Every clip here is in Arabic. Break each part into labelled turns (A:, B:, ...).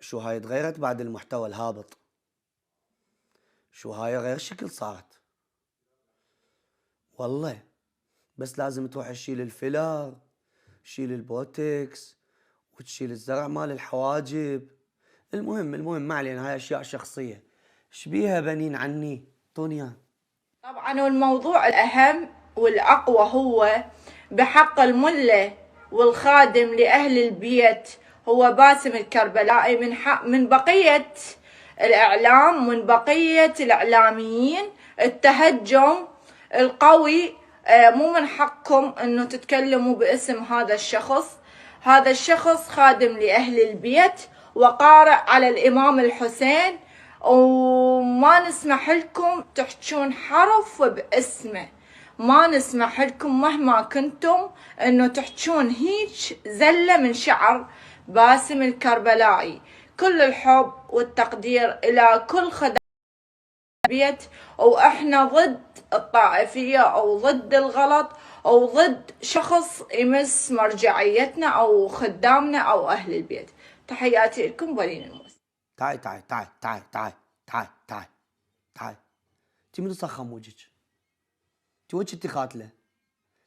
A: شو هاي تغيرت بعد المحتوى الهابط؟ شو هاي غير شكل صارت والله. بس لازم تروح تشيل الفيلر، تشيل البوتكس، وتشيل الزرع مال الحواجب. المهم ما علينا، هاي اشياء شخصية. شبيها بنين عني طونيا.
B: طبعا والموضوع الأهم والأقوى هو بحق الملة والخادم لأهل البيت هو باسم الكربلائي من بقية الإعلام، من بقية الإعلاميين. التهجم القوي مو من حقكم إنه تتكلموا باسم هذا الشخص. هذا الشخص خادم لأهل البيت وقارئ على الإمام الحسين، وما نسمح لكم تحجون حرف باسمه. ما نسمح لكم مهما كنتم انه تحجون هيج زلة من شعر باسم الكربلائي. كل الحب والتقدير الى كل خدمات البيت، واحنا ضد الطائفية او ضد الغلط او ضد شخص يمس مرجعيتنا او خدامنا او اهل البيت. تحياتي لكم بنين الموسى.
A: تعي تعي تعي تعي تعي تعي تعي تعي. انتي منو صخم وجهك؟ انتي وجهك انتي خاتله؟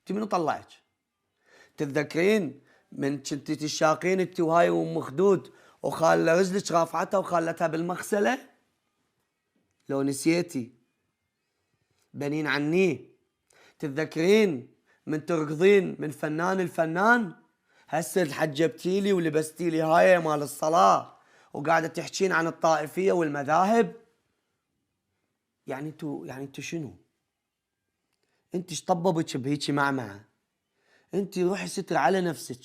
A: انتي منو طلعك؟ تتذكرين من كنتي تشاقين انتي وهاي ام خدود وخاله رجلك رافعتها وخالتها بالمغسله؟ لو نسيتي بنين عني. تتذكرين من تركضين من فنان الفنان؟ هسه حجبتيلي ولبستيلي هاي مال الصلاه وقاعده تحكين عن الطائفيه والمذاهب. يعني انتو شنو؟ انت ايش طببك بهيجي معمعه؟ انت روحي ستر على نفسك،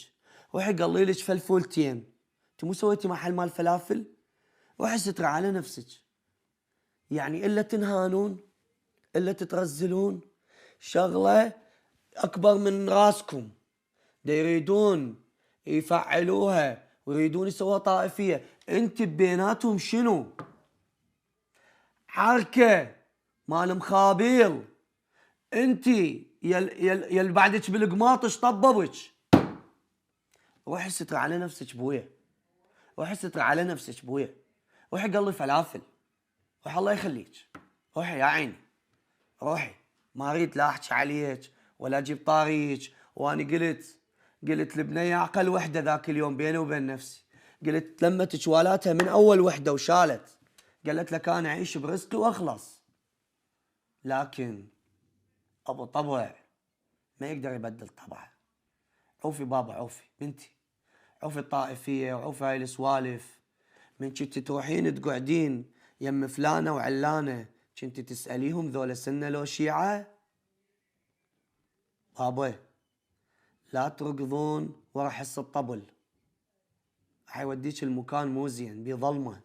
A: روحي قلي لك فلفولتين. انت مو سويتي محل مال فلافل؟ روحي ستر على نفسك. يعني الا تنهانون الا تترزلون شغله اكبر من راسكم. دا يريدون يفعلوها ويريدون يسووها طائفيه. انت بيناتهم شنو؟ حركه مال مخابيل. انتي يل بعدك بالقماطش طببك. روحي ستر على نفسك بويا، روحي ستر على نفسك بويا، روحي قلي فلافل، روحي الله يخليك، روحي يا عيني روحي. ما اريد لا احكي عليك ولا اجيب طاريك. وانا قلت البنيه عقل وحده ذاك اليوم بيني وبين نفسي. قلت لمتك والاتها من اول وحده وشالت، قالت لك انا اعيش برزقي واخلص. لكن ابو طبع ما يقدر يبدل طبعه. عوفي بابا، عوفي بنتي، عوفي الطائفيه وعوفي هاي السوالف. من كنت تروحين تقعدين يم فلانه وعلانه كنت تساليهم ذولا سنه لو شيعه؟ بابا لا تركضون ورا حس الطبل، حيوديك المكان مو زين بظلمه.